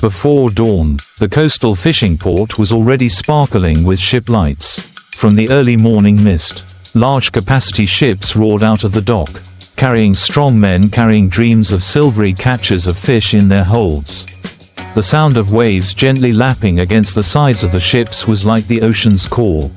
Before dawn, the coastal fishing port was already sparkling with ship lights. From the early morning mist, large capacity ships roared out of the dock, carrying strong men carrying dreams of silvery catches of fish in their holds. The sound of waves gently lapping against the sides of the ships was like the ocean's call.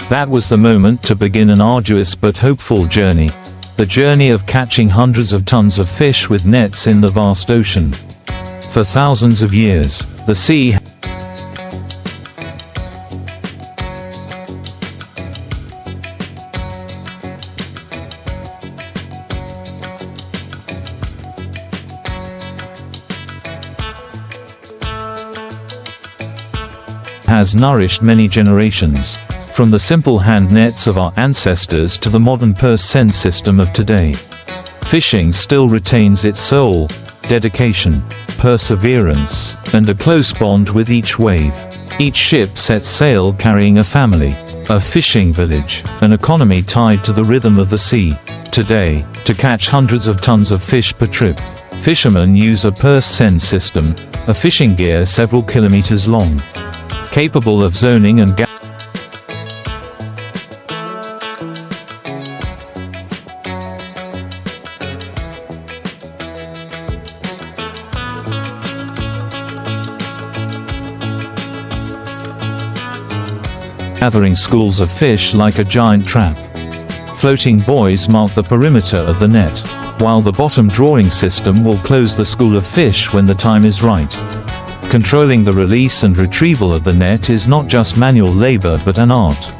That was the moment to begin an arduous but hopeful journey. The journey of catching hundreds of tons of fish with nets in the vast ocean. For thousands of years, the sea has nourished many generations, from the simple hand nets of our ancestors to the modern purse seine system of today. Fishing still retains its soul, dedication, perseverance, and a close bond with each wave. Each ship sets sail carrying a family, a fishing village, an economy tied to the rhythm of the sea. Today, to catch hundreds of tons of fish per trip, fishermen use a purse seine system, a fishing gear several kilometers long, capable of zoning and gathering schools of fish like a giant trap. Floating buoys mark the perimeter of the net, while the bottom drawing system will close the school of fish when the time is right. Controlling the release and retrieval of the net is not just manual labor but an art,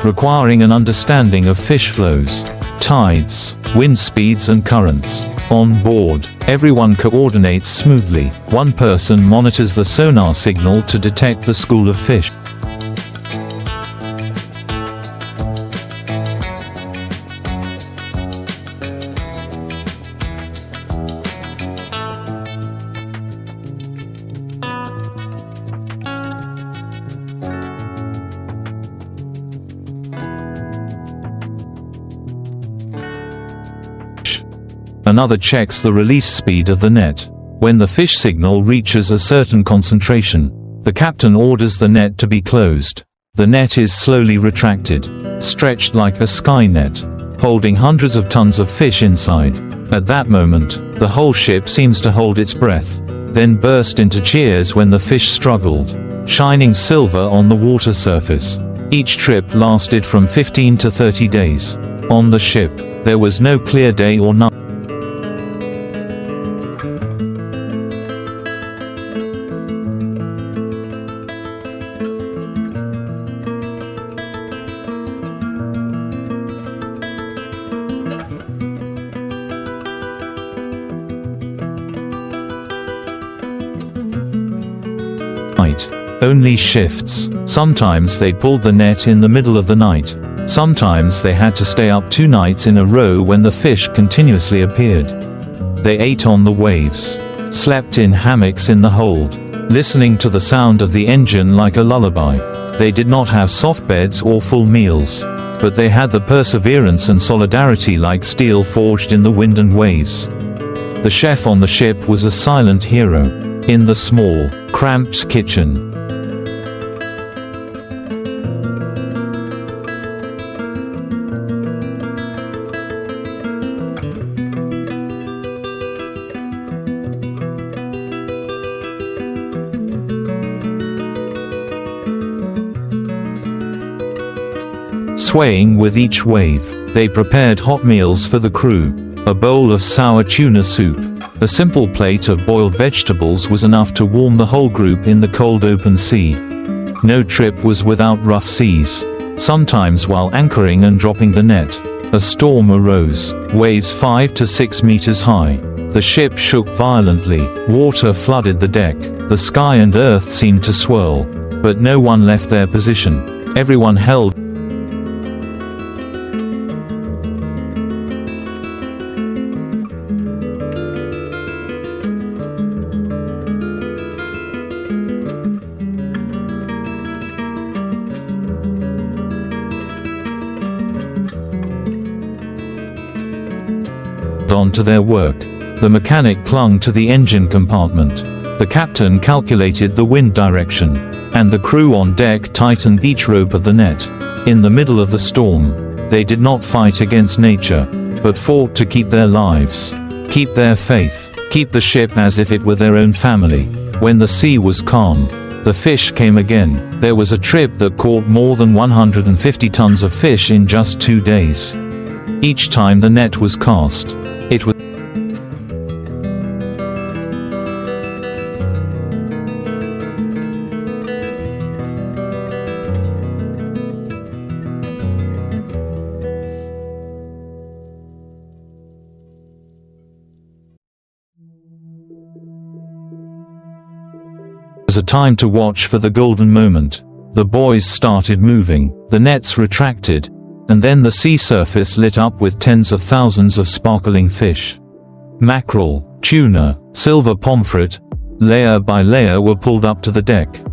requiring an understanding of fish flows, tides, wind speeds and currents. On board, everyone coordinates smoothly. One person monitors the sonar signal to detect the school of fish. Another checks the release speed of the net. When the fish signal reaches a certain concentration, the captain orders the net to be closed. The net is slowly retracted, stretched like a sky net, holding hundreds of tons of fish inside. At that moment, the whole ship seems to hold its breath, then burst into cheers when the fish struggled, shining silver on the water surface. Each trip lasted from 15 to 30 days. On the ship, there was no clear day or night. Only shifts. Sometimes they pulled the net in the middle of the night. Sometimes they had to stay up 2 nights in a row when the fish continuously appeared. They ate on the waves, slept in hammocks in the hold, listening to the sound of the engine like a lullaby. They did not have soft beds or full meals, but they had the perseverance and solidarity like steel forged in the wind and waves. The chef on the ship was a silent hero. In the small, cramped kitchen, swaying with each wave, they prepared hot meals for the crew. A bowl of sour tuna soup, a simple plate of boiled vegetables was enough to warm the whole group in the cold open sea. No trip was without rough seas. Sometimes while anchoring and dropping the net, a storm arose, waves 5 to 6 meters high. The ship shook violently, water flooded the deck, the sky and earth seemed to swirl, but no one left their position. Everyone held on to their work. The mechanic clung to the engine compartment. The captain calculated the wind direction, and the crew on deck tightened each rope of the net. In the middle of the storm, they did not fight against nature, but fought to keep their lives, keep their faith, keep the ship as if it were their own family. When the sea was calm, the fish came again. There was a trip that caught more than 150 tons of fish in just 2 days. Each time the net was cast, it was a time to watch for the golden moment. The buoys started moving, the nets retracted, and then the sea surface lit up with tens of thousands of sparkling fish. Mackerel, tuna, silver pomfret, layer by layer were pulled up to the deck.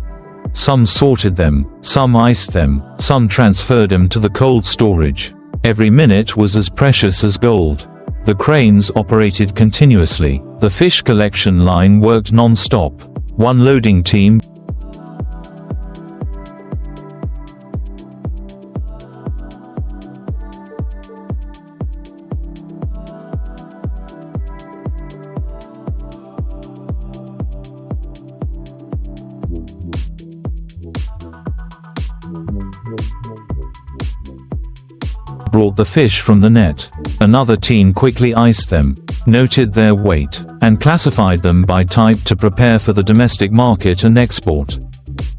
Some sorted them, some iced them, some transferred them to the cold storage. Every minute was as precious as gold. The cranes operated continuously. The fish collection line worked non-stop. One loading team brought the fish from the net. Another team quickly iced them, noted their weight, and classified them by type to prepare for the domestic market and export.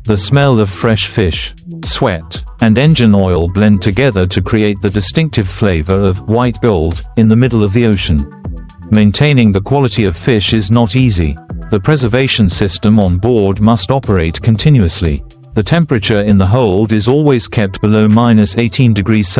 The smell of fresh fish, sweat, and engine oil blend together to create the distinctive flavor of white gold in the middle of the ocean. Maintaining the quality of fish is not easy. The preservation system on board must operate continuously. The temperature in the hold is always kept below -18 degrees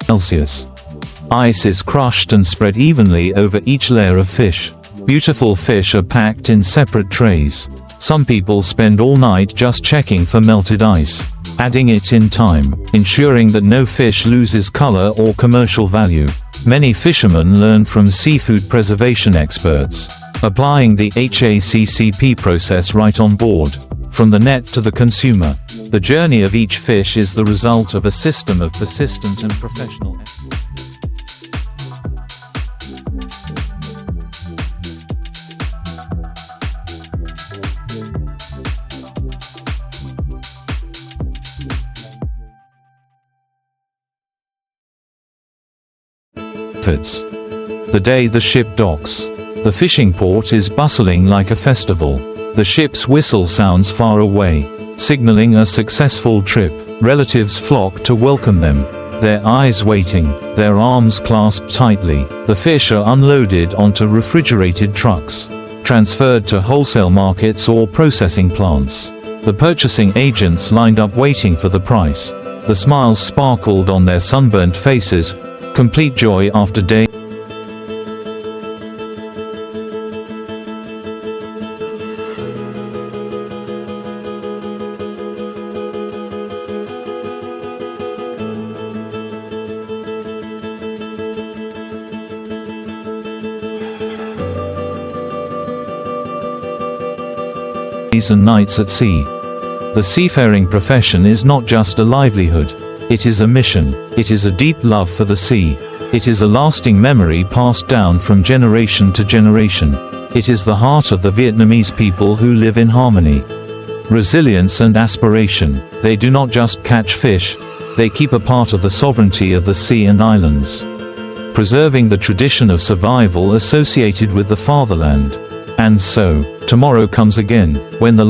Celsius. Ice is crushed and spread evenly over each layer of fish. Beautiful fish are packed in separate trays. Some people spend all night just checking for melted ice, adding it in time, ensuring that no fish loses color or commercial value. Many fishermen learn from seafood preservation experts, applying the HACCP process right on board, from the net to the consumer. The journey of each fish is the result of a system of persistent and professional efforts. The day the ship docks, the fishing port is bustling like a festival. The ship's whistle sounds far away, signaling a successful trip. Relatives flock to welcome them, their eyes waiting, their arms clasped tightly. The fish are unloaded onto refrigerated trucks, transferred to wholesale markets or processing plants. The purchasing agents lined up waiting for the price. The smiles sparkled on their sunburnt faces, complete joy after day. And nights at sea. The seafaring profession is not just a livelihood. It is a mission. It is a deep love for the sea. It is a lasting memory passed down from generation to generation. It is the heart of the Vietnamese people who live in harmony, resilience and aspiration. They do not just catch fish, they keep a part of the sovereignty of the sea and islands, preserving the tradition of survival associated with the fatherland. And so, tomorrow comes again, when the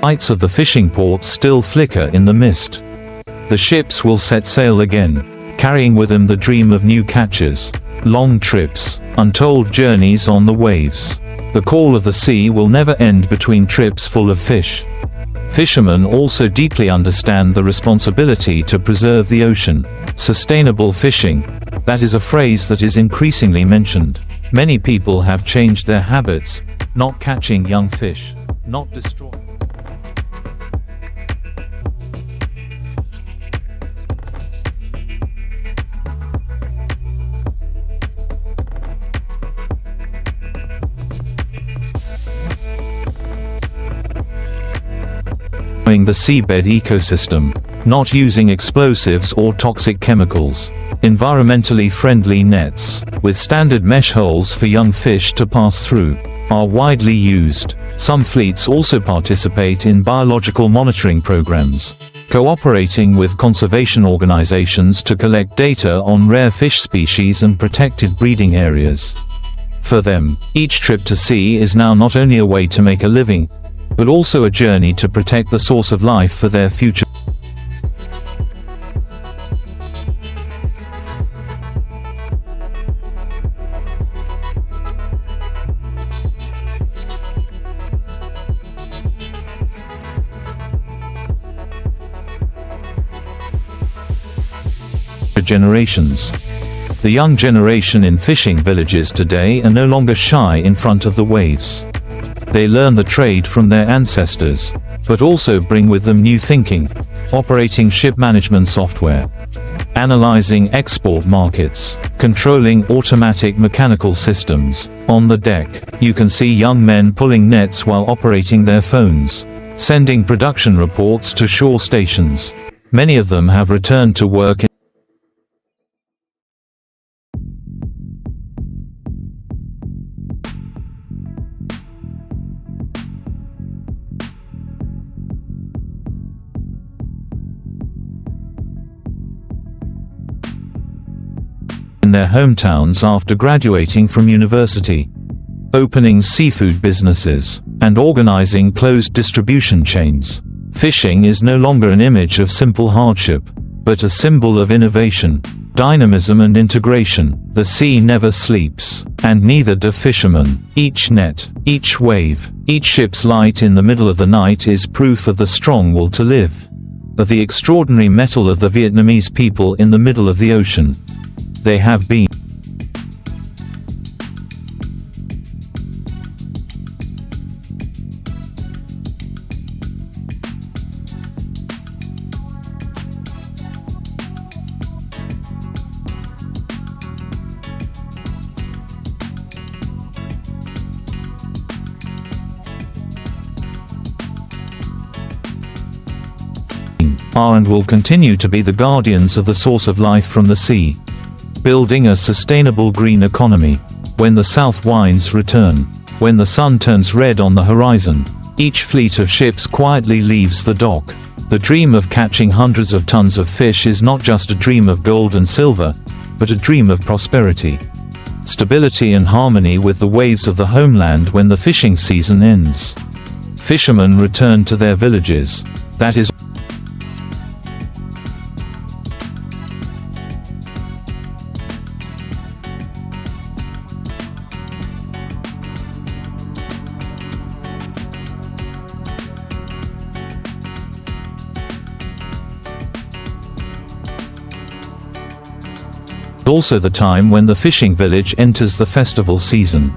lights of the fishing ports still flicker in the mist. The ships will set sail again, carrying with them the dream of new catches, long trips, untold journeys on the waves. The call of the sea will never end between trips full of fish. Fishermen also deeply understand the responsibility to preserve the ocean. Sustainable fishing, that is a phrase that is increasingly mentioned. Many people have changed their habits, not catching young fish, not destroying. The seabed ecosystem, not using explosives or toxic chemicals. Environmentally friendly nets, with standard mesh holes for young fish to pass through, are widely used. Some fleets also participate in biological monitoring programs, cooperating with conservation organizations to collect data on rare fish species and protected breeding areas. For them, each trip to sea is now not only a way to make a living, but also a journey to protect the source of life for their future generations. The young generation in fishing villages today are no longer shy in front of the waves. They learn the trade from their ancestors, but also bring with them new thinking, operating ship management software, analyzing export markets, controlling automatic mechanical systems. On the deck, you can see young men pulling nets while operating their phones, sending production reports to shore stations. Many of them have returned to work in their hometowns after graduating from university, opening seafood businesses, and organizing closed distribution chains. Fishing is no longer an image of simple hardship, but a symbol of innovation, dynamism and integration. The sea never sleeps, and neither do fishermen. Each net, each wave, each ship's light in the middle of the night is proof of the strong will to live, of the extraordinary mettle of the Vietnamese people in the middle of the ocean. They have been are and will continue to be the guardians of the source of life from the sea, building a sustainable green economy. When the south winds return, when the sun turns red on the horizon, each fleet of ships quietly leaves the dock. The dream of catching hundreds of tons of fish is not just a dream of gold and silver, but a dream of prosperity, stability and harmony with the waves of the homeland when the fishing season ends. Fishermen return to their villages. That is also the time when the fishing village enters the festival season.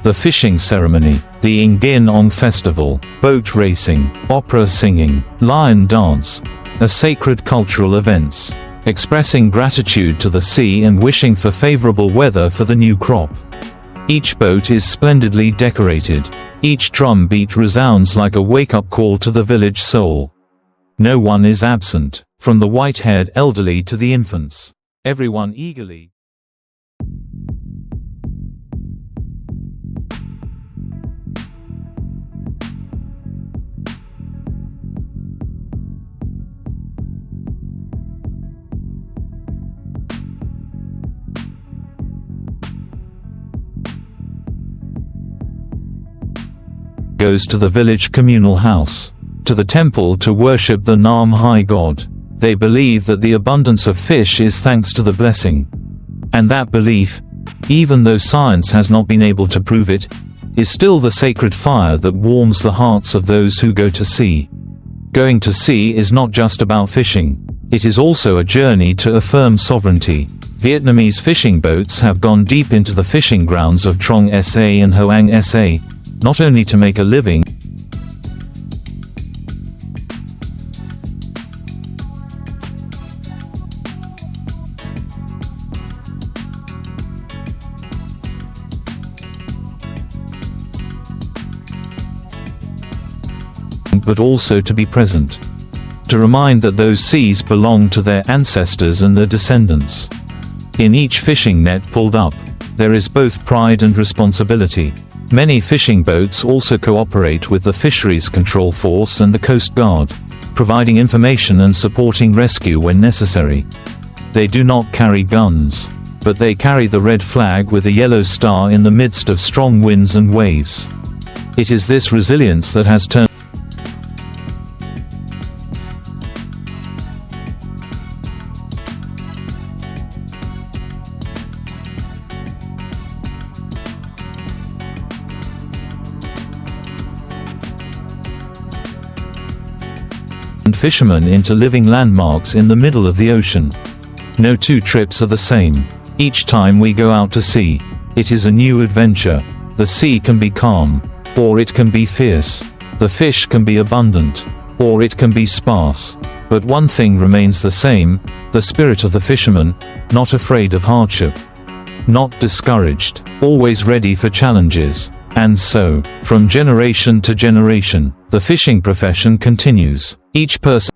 The fishing ceremony, the Ingin Ong festival, boat racing, opera singing, lion dance, are sacred cultural events, expressing gratitude to the sea and wishing for favorable weather for the new crop. Each boat is splendidly decorated. Each drum beat resounds like a wake-up call to the village soul. No one is absent, from the white-haired elderly to the infants. Everyone eagerly goes to the village communal house, to the temple to worship the Nam High God. They believe that the abundance of fish is thanks to the blessing. And that belief, even though science has not been able to prove it, is still the sacred fire that warms the hearts of those who go to sea. Going to sea is not just about fishing. It is also a journey to affirm sovereignty. Vietnamese fishing boats have gone deep into the fishing grounds of Trong Sa and Hoang Sa, not only to make a living, but also to be present. To remind that those seas belong to their ancestors and their descendants. In each fishing net pulled up, there is both pride and responsibility. Many fishing boats also cooperate with the Fisheries Control Force and the Coast Guard, providing information and supporting rescue when necessary. They do not carry guns, but they carry the red flag with a yellow star in the midst of strong winds and waves. It is this resilience that has turned fishermen into living landmarks in the middle of the ocean. No two trips are the same. Each time we go out to sea, it is a new adventure. The sea can be calm, or it can be fierce. The fish can be abundant, or it can be sparse. But one thing remains the same, the spirit of the fisherman, not afraid of hardship. Not discouraged, always ready for challenges. And so, from generation to generation, the fishing profession continues. Each person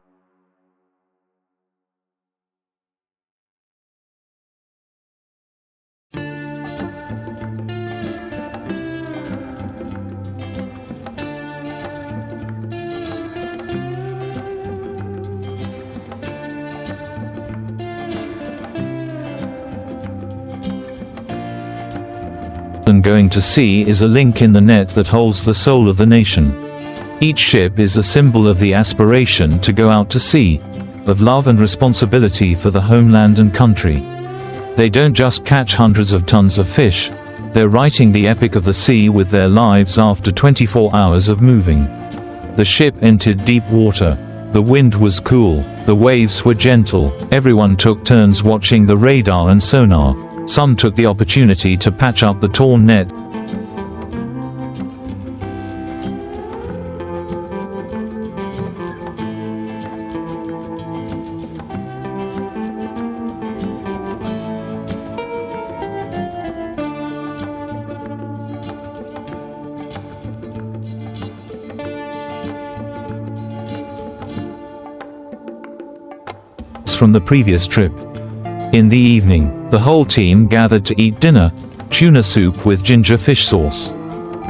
going to sea is a link in the net that holds the soul of the nation. Each ship is a symbol of the aspiration to go out to sea, of love and responsibility for the homeland and country. They don't just catch hundreds of tons of fish, they're writing the epic of the sea with their lives after 24 hours of moving. The ship entered deep water. The wind was cool, the waves were gentle, everyone took turns watching the radar and sonar. Some took the opportunity to patch up the torn net. From the previous trip. In the evening, the whole team gathered to eat dinner, tuna soup with ginger fish sauce.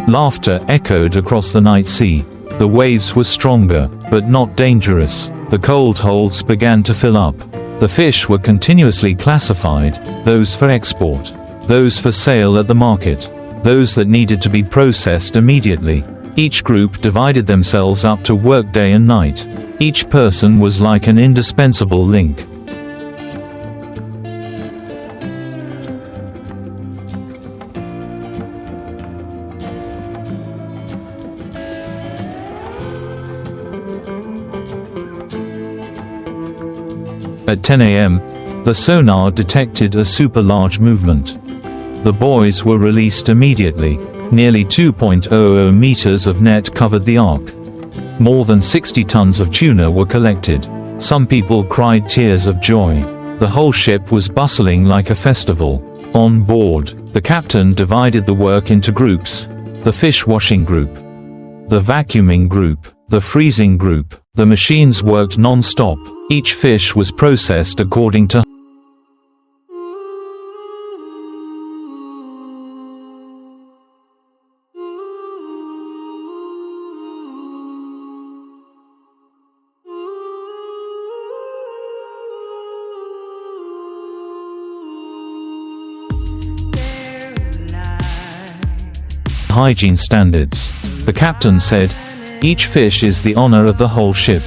Laughter echoed across the night sea. The waves were stronger, but not dangerous. The cold holds began to fill up. The fish were continuously classified, those for export, those for sale at the market, those that needed to be processed immediately. Each group divided themselves up to work day and night. Each person was like an indispensable link. At 10 a.m., the sonar detected a super-large movement. The boys were released immediately. Nearly 2.00 meters of net covered the ark. More than 60 tons of tuna were collected. Some people cried tears of joy. The whole ship was bustling like a festival. On board, the captain divided the work into groups: the fish washing group, the vacuuming group, the freezing group. The machines worked non-stop. Each fish was processed according to hygiene standards. The captain said, "Each fish is the honor of the whole ship."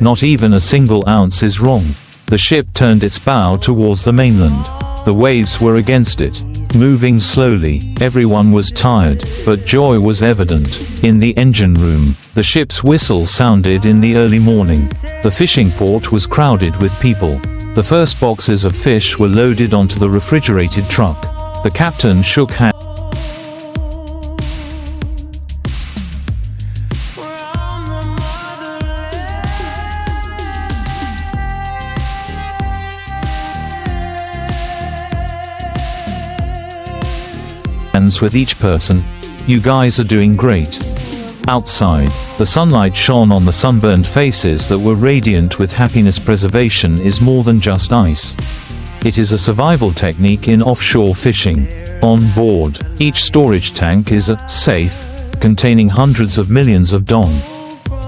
Not even a single ounce is wrong. The ship turned its bow towards the mainland. The waves were against it, moving slowly. Everyone was tired, but joy was evident. In the engine room, the ship's whistle sounded in the early morning. The fishing port was crowded with people. The first boxes of fish were loaded onto the refrigerated truck. The captain shook hands with each person. "You guys are doing great." Outside, the sunlight shone on the sunburned faces that were radiant with happiness. Preservation is more than just ice. It is a survival technique in offshore fishing. On board, each storage tank is a safe containing hundreds of millions of dong.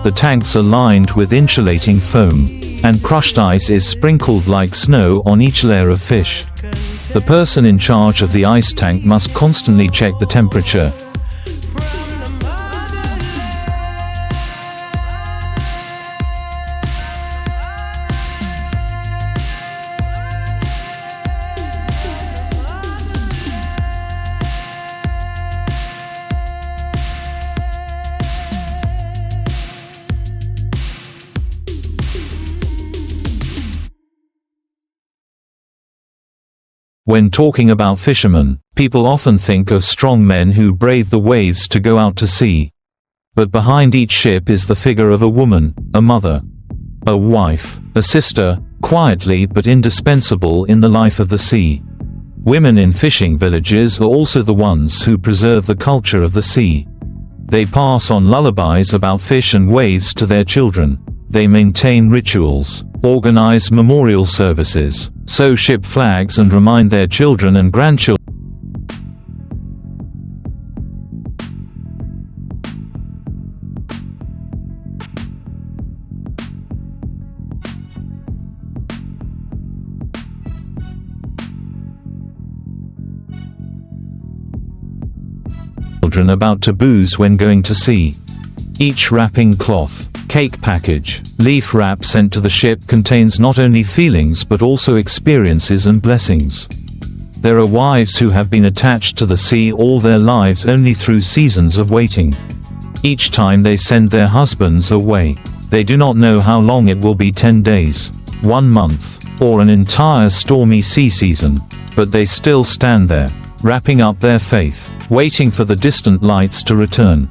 The tanks are lined with insulating foam, and crushed ice is sprinkled like snow on each layer of fish. The person in charge of the ice tank must constantly check the temperature. When talking about fishermen, people often think of strong men who brave the waves to go out to sea. But behind each ship is the figure of a woman, a mother, a wife, a sister, quietly but indispensable in the life of the sea. Women in fishing villages are also the ones who preserve the culture of the sea. They pass on lullabies about fish and waves to their children. They maintain rituals, organize memorial services, sew ship flags and remind their children and grandchildren about taboos when going to sea. Each wrapping cloth, cake package, leaf wrap sent to the ship contains not only feelings but also experiences and blessings. There are wives who have been attached to the sea all their lives only through seasons of waiting. Each time they send their husbands away, they do not know how long it will be, 10 days, 1 month, or an entire stormy sea season, but they still stand there, wrapping up their faith, waiting for the distant lights to return.